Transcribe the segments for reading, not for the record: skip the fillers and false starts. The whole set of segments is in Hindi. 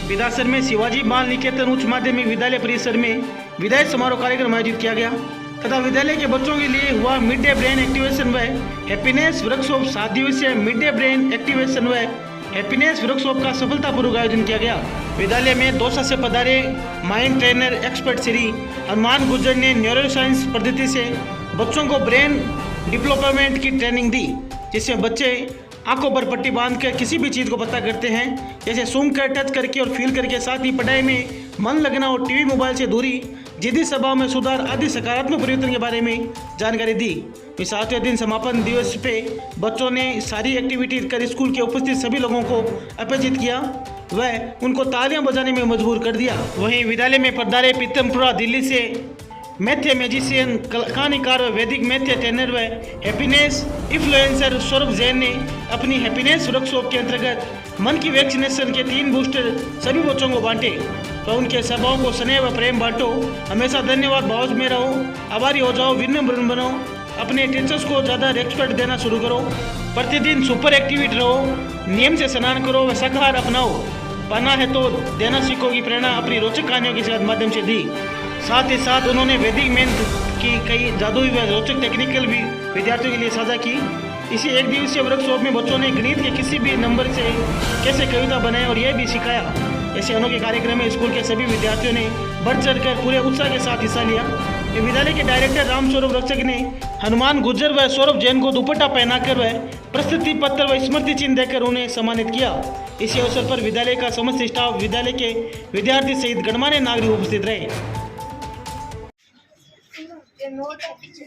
विधासर में शिवाजी बाल निकेतन उच्च माध्यमिक विद्यालय परिसर में विदाई समारोह कार्यक्रम आयोजित किया गया तथा विद्यालय के बच्चों के लिए हुआ मिड डे ब्रेन एक्टिवेशन व हैप्पीनेस वर्कशॉप 7 दिवसीय मिड डे ब्रेन एक्टिवेशन व हैप्पीनेस वर्कशॉप का सफलतापूर्वक आयोजन किया गया। विद्यालय में दौसा से पधारे mind trainer expert Shri Hanuman Gurjar ने न्यूरो साइंस पद्धति से बच्चों को ब्रेन डेवलपमेंट की ट्रेनिंग दी, जिसमें बच्चे आंखों पर पट्टी बांध कर किसी भी चीज़ को पता करते हैं, जैसे सूंघ कर, टच करके और फील करके। साथ ही पढ़ाई में मन लगना और टीवी मोबाइल से दूरी, जिद्दी स्वभाव में सुधार आदि सकारात्मक परिवर्तन के बारे में जानकारी दी। इस 7वें दिन समापन दिवस पे बच्चों ने सारी एक्टिविटी कर स्कूल के उपस्थित सभी लोगों को अपेक्षित किया व उनको तालियां बजाने में मजबूर कर दिया। वहीं विद्यालय में पधारे पीतमपुरा दिल्ली से मैथ्य मैजिशियन, कहानीकार व वैदिक मैथ्य ट्रेनर व हैप्पीनेस इन्फ्लुएंसर सौरभ जैन ने अपनी हैप्पीनेस वर्कशॉप के अंतर्गत मन की वैक्सीनेशन के 3 बूस्टर सभी बच्चों को बांटे। तो उनके स्वभाव को स्नेह व प्रेम बांटो, हमेशा धन्यवाद भाव में रहो, आभारी हो जाओ, विनम्र बनो, अपने टीचर्स को ज़्यादा रेस्पेक्ट देना शुरू करो, प्रतिदिन सुपर एक्टिविटी रहो, नियम से स्नान करो व शाकाहार अपनाओ, पाना है तो देना सीखो की प्रेरणा अपनी रोचक कहानियों के माध्यम से दी। साथ ही साथ उन्होंने वैदिक मैथ की कई जादुई व रोचक टेक्निकल भी विद्यार्थियों के लिए साझा की। इसी 1 दिवसीय वर्कशॉप में बच्चों ने गणित के किसी भी नंबर से कैसे कविता बनाए और यह भी सिखाया। ऐसे अनोखे कार्यक्रम में स्कूल के सभी विद्यार्थियों ने बढ़ चढ़कर पूरे उत्साह के साथ हिस्सा लिया। विद्यालय के डायरेक्टर राम स्वरूप रक्षक ने हनुमान गुर्जर व सौरभ जैन को दुपट्टा पहनाकर व प्रस्तुति पत्र व स्मृति चिन्ह देकर उन्हें सम्मानित किया। इसी अवसर पर विद्यालय का समस्त स्टाफ, विद्यालय के विद्यार्थी सहित गणमान्य नागरिक उपस्थित रहे।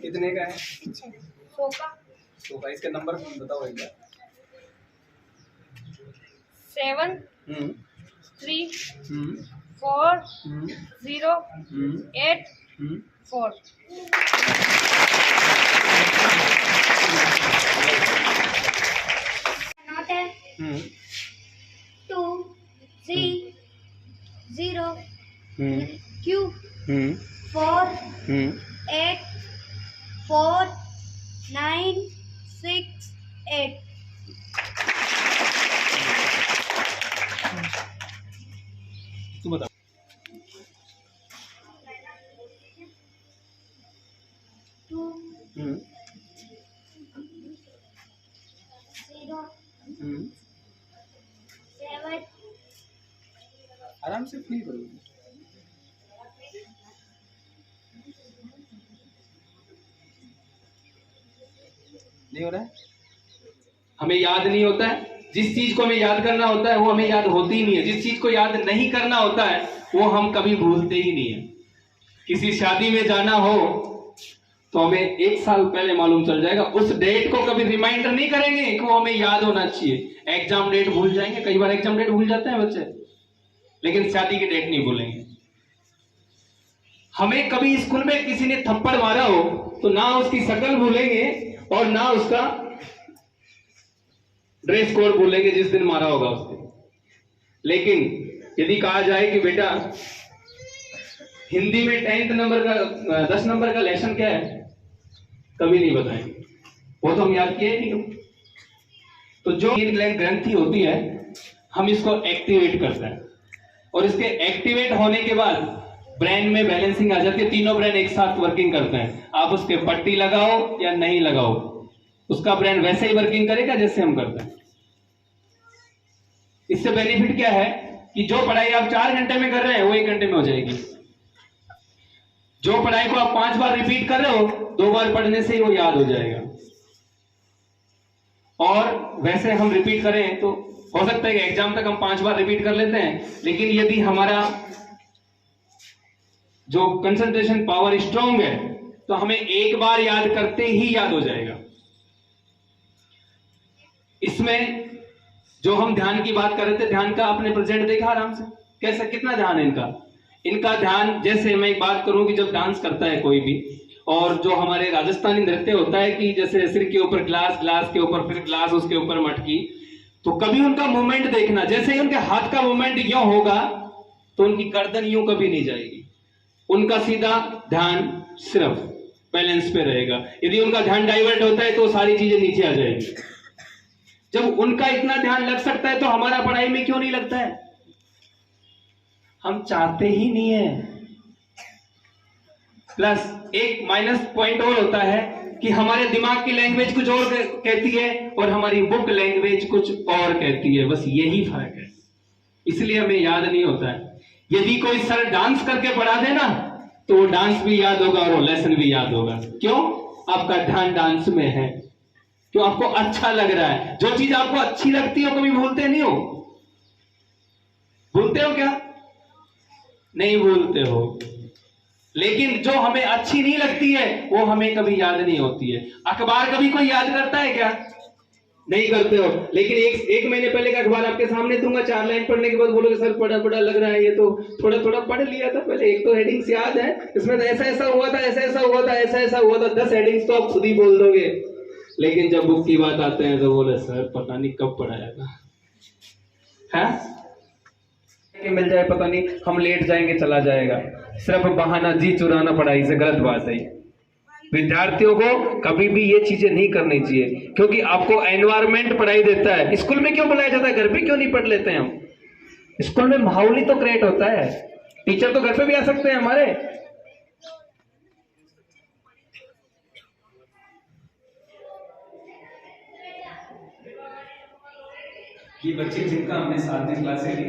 कितने का है? 100 का। इसका नंबर बताओ एक बार। 7 3 4 0 8 4। नोट है 2 3 0 Q 4 8 4 9 6 8। तू बता। आराम से फील करो। नहीं हो रहा है? हमें याद नहीं होता है। जिस चीज को हमें याद करना होता है वो हमें याद होती ही नहीं है। जिस चीज को याद नहीं करना होता है वो हम कभी भूलते ही नहीं है। किसी शादी में जाना हो तो हमें 1 साल पहले मालूम चल जाएगा, उस डेट को कभी रिमाइंडर नहीं करेंगे कि वो हमें याद होना चाहिए। एग्जाम डेट भूल जाएंगे, कई बार एग्जाम डेट भूल जाते हैं बच्चे, लेकिन शादी की डेट नहीं भूलेंगे। हमें कभी स्कूल में किसी ने थप्पड़ मारा हो तो ना उसकी शक्ल भूलेंगे और ना उसका ड्रेस कोड भूलेंगे जिस दिन मारा होगा उस दिन। लेकिन यदि कहा जाए कि बेटा हिंदी में 10 नंबर का 10 नंबर का लेसन क्या है, कभी नहीं बताएंगे, वो तो हम याद किए ही नहीं। तो जो ग्रंथि होती है हम इसको एक्टिवेट करते हैं और इसके एक्टिवेट होने के बाद ब्रेन में बैलेंसिंग आ जाती है। तीनों ब्रेन एक साथ वर्किंग करते हैं। आप उसके पट्टी लगाओ या नहीं लगाओ, उसका ब्रेन वैसे ही वर्किंग करेगा जैसे हम करते हैं। इससे बेनिफिट क्या है कि जो पढ़ाई आप 4 घंटे में कर रहे हैं वो 1 घंटे में हो जाएगी। जो पढ़ाई को आप 5 बार रिपीट कर रहे हो 2 बार पढ़ने से ही वो याद हो जाएगा। और वैसे हम रिपीट करें तो हो सकता है कि एग्जाम तक हम 5 बार रिपीट कर लेते हैं, लेकिन यदि हमारा जो कंसंट्रेशन पावर स्ट्रांग है तो हमें 1 बार याद करते ही याद हो जाएगा। इसमें जो हम ध्यान की बात कर रहे थे, ध्यान का आपने प्रेजेंट देखा आराम से, कैसा कितना ध्यान है इनका ध्यान। जैसे मैं एक बात करूं कि जब डांस करता है कोई भी, और जो हमारे राजस्थानी नृत्य होता है कि जैसे सिर के ऊपर ग्लास, ग्लास के ऊपर फिर ग्लास, उसके ऊपर मटकी, तो कभी उनका मूवमेंट देखना, जैसे ही उनके हाथ का मूवमेंट यूं होगा तो उनकी गर्दन यूं कभी नहीं जाएगी, उनका सीधा ध्यान सिर्फ बैलेंस पे रहेगा। यदि उनका ध्यान डाइवर्ट होता है तो सारी चीजें नीचे आ जाएगी। जब उनका इतना ध्यान लग सकता है तो हमारा पढ़ाई में क्यों नहीं लगता है? हम चाहते ही नहीं है। प्लस एक माइनस पॉइंट और होता है कि हमारे दिमाग की लैंग्वेज कुछ और कहती है और हमारी बुक लैंग्वेज कुछ और कहती है, बस यही फर्क है, इसलिए हमें याद नहीं होता है। यदि कोई सर डांस करके पढ़ा दे ना, तो वो डांस भी याद होगा और वो लेसन भी याद होगा। क्यों? आपका ध्यान डांस में है, क्यों? आपको अच्छा लग रहा है। जो चीज आपको अच्छी लगती हो कभी भूलते नहीं हो? भूलते हो क्या? नहीं भूलते हो। लेकिन जो हमें अच्छी नहीं लगती है वो हमें कभी याद नहीं होती है। अखबार कभी कोई याद करता है क्या? नहीं करते हो। लेकिन एक महीने पहले का अखबार आपके सामने दूंगा, 4 लाइन पढ़ने के बाद बोलोगे सर पढ़ा पढ़ा लग रहा है, ये तो थोड़ा थोड़ा पढ़ लिया था पहले, एक तो हेडिंग्स याद है, इसमें ऐसा ऐसा हुआ था, ऐसा ऐसा हुआ था, ऐसा ऐसा हुआ था, 10 हेडिंग्स तो आप खुद ही बोल दोगे। लेकिन जब बुक की बात आते हैं तो बोले सर पता नहीं कब पढ़ाया था, है कि मिल जाए पता नहीं, हम लेट जाएंगे चला जाएगा, सिर्फ बहाना, जी चुराना पढ़ाई से। गलत बात है। विद्यार्थियों को कभी भी ये चीजें नहीं करनी चाहिए, क्योंकि आपको एनवायरमेंट पढ़ाई देता है। स्कूल में क्यों बुलाया जाता है? घर पे क्यों नहीं पढ़ लेते हैं हम? स्कूल में माहौल ही तो क्रिएट होता है। टीचर तो घर पे भी आ सकते हैं हमारे। ये बच्चे जिनका हमने 7वीं क्लास से ली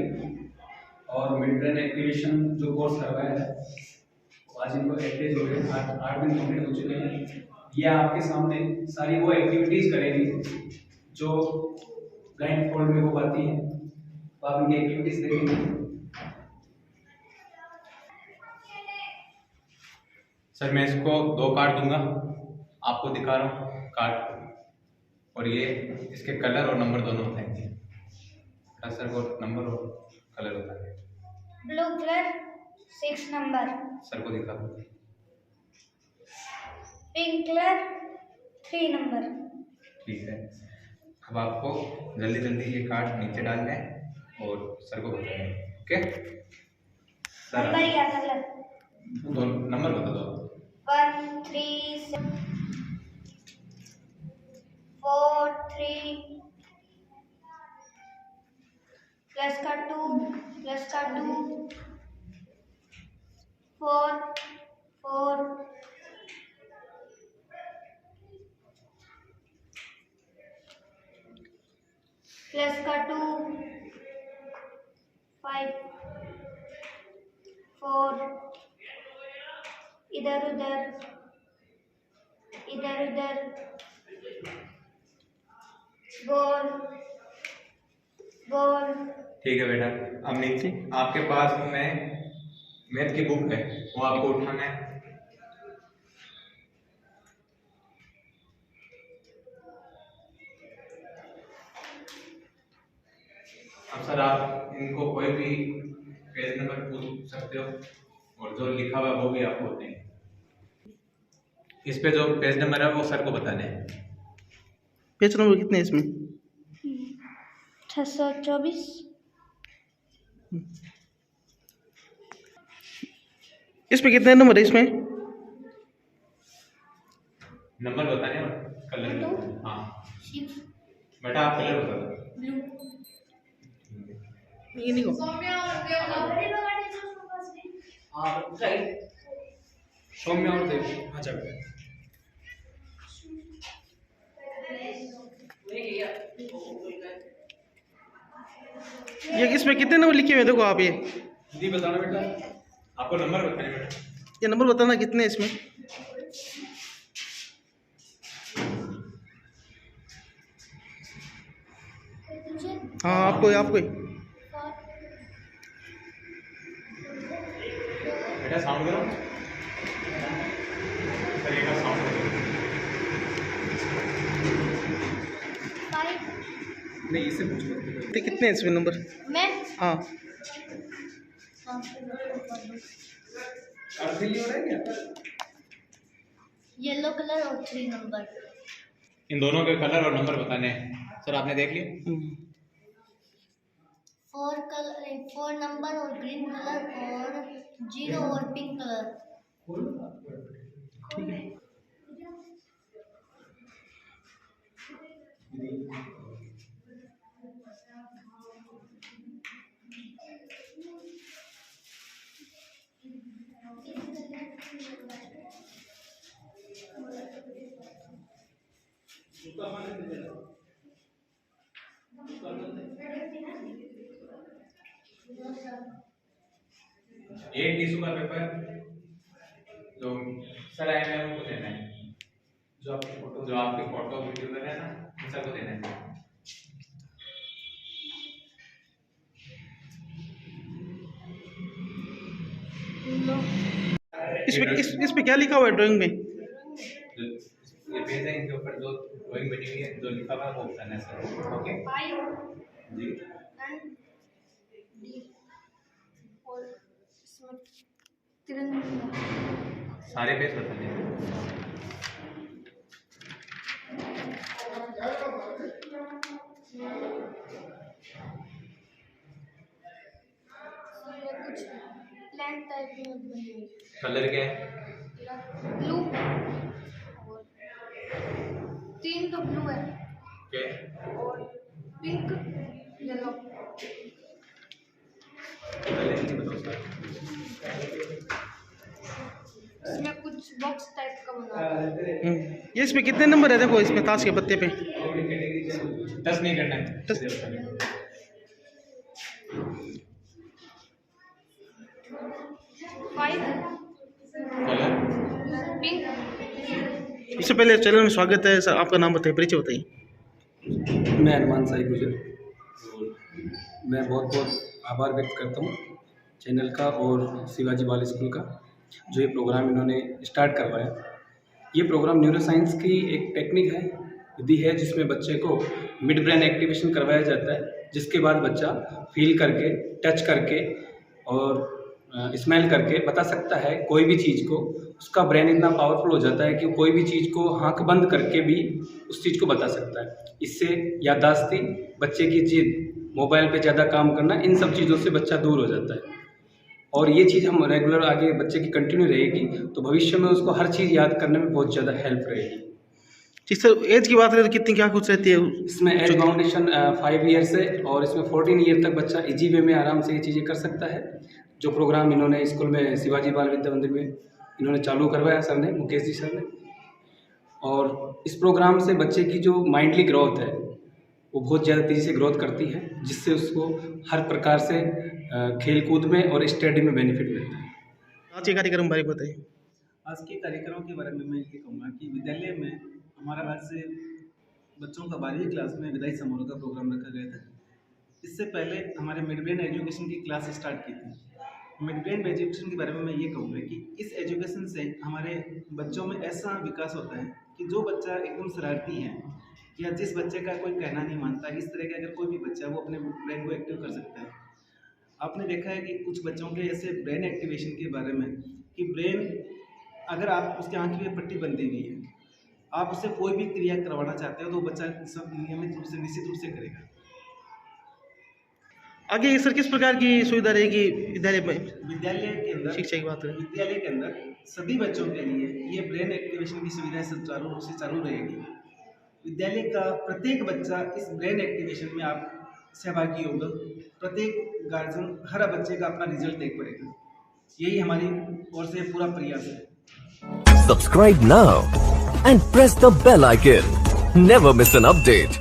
और मिड ब्रेन एक्टिवेशन जो कोर्स करवाया है, आज इनको एवरेज हो गए, 8 दिन कंप्लीट हो चुके हैं। ये आपके सामने सारी वो एक्टिविटीज करेंगी जो ब्लाइंड फोल्ड में हो पाती हैं, तो आप इनकी एक्टिविटीज देखेंगे। सर मैं इसको 2 कार्ड दूंगा, आपको दिखा रहा हूँ कार्ड, और ये इसके कलर और नंबर दोनों बताएंगे। सर को नंबर और कलर बताएंगे। ब्लू कलर 6 नंबर, सर को दिखा दो। Pink colour 3 number. ठीक है, अब आपको जल्दी जल्दी ये कार्ड नीचे डालना है और सर को बताना है। ओके सर, नंबर या कलर? दो नंबर बता दो। 1 3 4 3 प्लस का 2 4 4 प्लस का 2 5 4 इधर उधर गोल गोल। ठीक है बेटा, अब नीचे आपके पास में मैथ की बुक है, वो आपको उठाना है। अब सर आप इनको कोई भी पेज नंबर पूछ सकते हो, और जो लिखा हुआ है वो भी आपको बताएंगे। इस पे जो पेज नंबर है वो सर को बताने हैं। पेज नंबर कितने हैं इसमें? 624। इसमें कितने नंबर है इसमें? नंबर बताने और कलर। हाँ बेटा, आप कलर बता दो। ये नहीं को सौम्य और देव, अच्छा बेटा। ये इसमें कितने नंबर लिखे हुए हैं? देखो आप, ये हिंदी बताना बेटा, आपको नंबर बताने बेटा। ये नंबर बताना कितने हैं इसमें? हाँ आपको ही। बेटा साउंड करो सर, एक साउंड करो। नहीं इससे पूछो कितने हैं इसमें नंबर? मैं हाँ अर्थिली हो रहा है क्या? येलो कलर और 3 नंबर। इन दोनों के कलर और नंबर बताने हैं। सर आपने देख लिया? 4 नंबर और ग्रीन कलर और 0 और पिंक कलर। ठीक है। एक टिश्यू का पेपर जो सर आए हैं उनको देना है, जो आपकी फोटो वीडियो कर रहे हैं ना उन सबको देना है। इसमें क्या लिखा हुआ है ड्राइंग में? ये पेज है, इनके ऊपर जो ड्राइंग बनी हुई है, जो लिखा हुआ है वो करना है सर। ओके जी। और इसमें तिरंगा सारे पेज बताने हैं। कुछ प्लांट टाइप में बनी हुई कलर क्या है? ब्लू और 3 तो ब्लू है क्या? और पिंक येलो। कलर नहीं बताओ सर। इसमें कुछ बॉक्स टाइप का बना है। ये इसमें कितने नंबर है? देखो इसमें ताश के पत्ते पे 10 नहीं करना है। 10। 5 कलर पिंक। सबसे पहले चैनल में स्वागत है सर, आपका नाम बताइए, परिचय बताइए। मैं हनुमान साई गुजर, मैं बहुत बहुत आभार व्यक्त करता हूँ चैनल का और शिवाजी बाल स्कूल का, जो ये प्रोग्राम इन्होंने स्टार्ट करवाया। ये प्रोग्राम न्यूरो साइंस की एक टेक्निक है, विधि है, जिसमें बच्चे को मिड ब्रेन एक्टिवेशन करवाया जाता है, जिसके बाद बच्चा फील करके, टच करके और स्मेल करके बता सकता है कोई भी चीज़ को। उसका ब्रेन इतना पावरफुल हो जाता है कि कोई भी चीज़ को आँख बंद करके भी उस चीज़ को बता सकता है। इससे याददाश्ती, बच्चे की जिद, मोबाइल पे ज़्यादा काम करना, इन सब चीज़ों से बच्चा दूर हो जाता है। और ये चीज़ हम रेगुलर आगे बच्चे की कंटिन्यू रहेगी तो भविष्य में उसको हर चीज़ याद करने में बहुत ज़्यादा हेल्प रहेगी। जिस सर एज की बात करें तो कितनी क्या कुछ रहती है? इसमें एज बाउंडेशन 5 ईयर से और इसमें 14 ईयर तक बच्चा इजी वे में आराम से ये चीज़ें कर सकता है। जो प्रोग्राम इन्होंने स्कूल में शिवाजी बाल विद्या मंदिर में इन्होंने चालू करवाया सर ने, मुकेश जी सर ने, और इस प्रोग्राम से बच्चे की जो माइंडली ग्रोथ है वो बहुत ज़्यादा तेज़ी से ग्रोथ करती है, जिससे उसको हर प्रकार से खेल कूद में और स्टडी में बेनिफिट मिलता है। आज के कार्यक्रम बारे में बताइए। आज के कार्यक्रम के बारे में मैं ये कहूँगा कि विद्यालय में हमारा आज से बच्चों का 12वीं क्लास में विदाई समारोह का प्रोग्राम रखा गया था। इससे पहले हमारे मिड ब्रेन एजुकेशन की क्लास स्टार्ट की थी। मिड ब्रेन एजुकेशन के बारे में मैं ये कहूँगा कि इस एजुकेशन से हमारे बच्चों में ऐसा विकास होता है कि जो बच्चा एकदम शरारती है या जिस बच्चे का कोई कहना नहीं मानता, इस तरह का अगर कोई भी बच्चा वो अपने ब्रेन को एक्टिव कर सकता है। आपने देखा है कि कुछ बच्चों के ऐसे ब्रेन एक्टिवेशन के बारे में कि ब्रेन, अगर आप उसके आँख में पट्टी बंधी हुई है, आप उससे कोई भी क्रिया करवाना चाहते हो तो बच्चा सब नियमित रूप से, निश्चित रूप से करेगा। आगे सर किस प्रकार की सुविधा रहेगी विद्यालय में? विद्यालय के अंदर शिक्षा की बात करें, विद्यालय के अंदर सभी बच्चों के लिए ये ब्रेन एक्टिवेशन की सुविधाएं सुचारू रूप से चालू रहेगी। विद्यालय का प्रत्येक बच्चा इस ब्रेन एक्टिवेशन में आप सहभागी होगा। प्रत्येक गार्जियन हर बच्चे का अपना रिजल्ट देख पाएगा। यही हमारी ओर से पूरा प्रयास है। Subscribe now and press the bell icon. Never miss an update.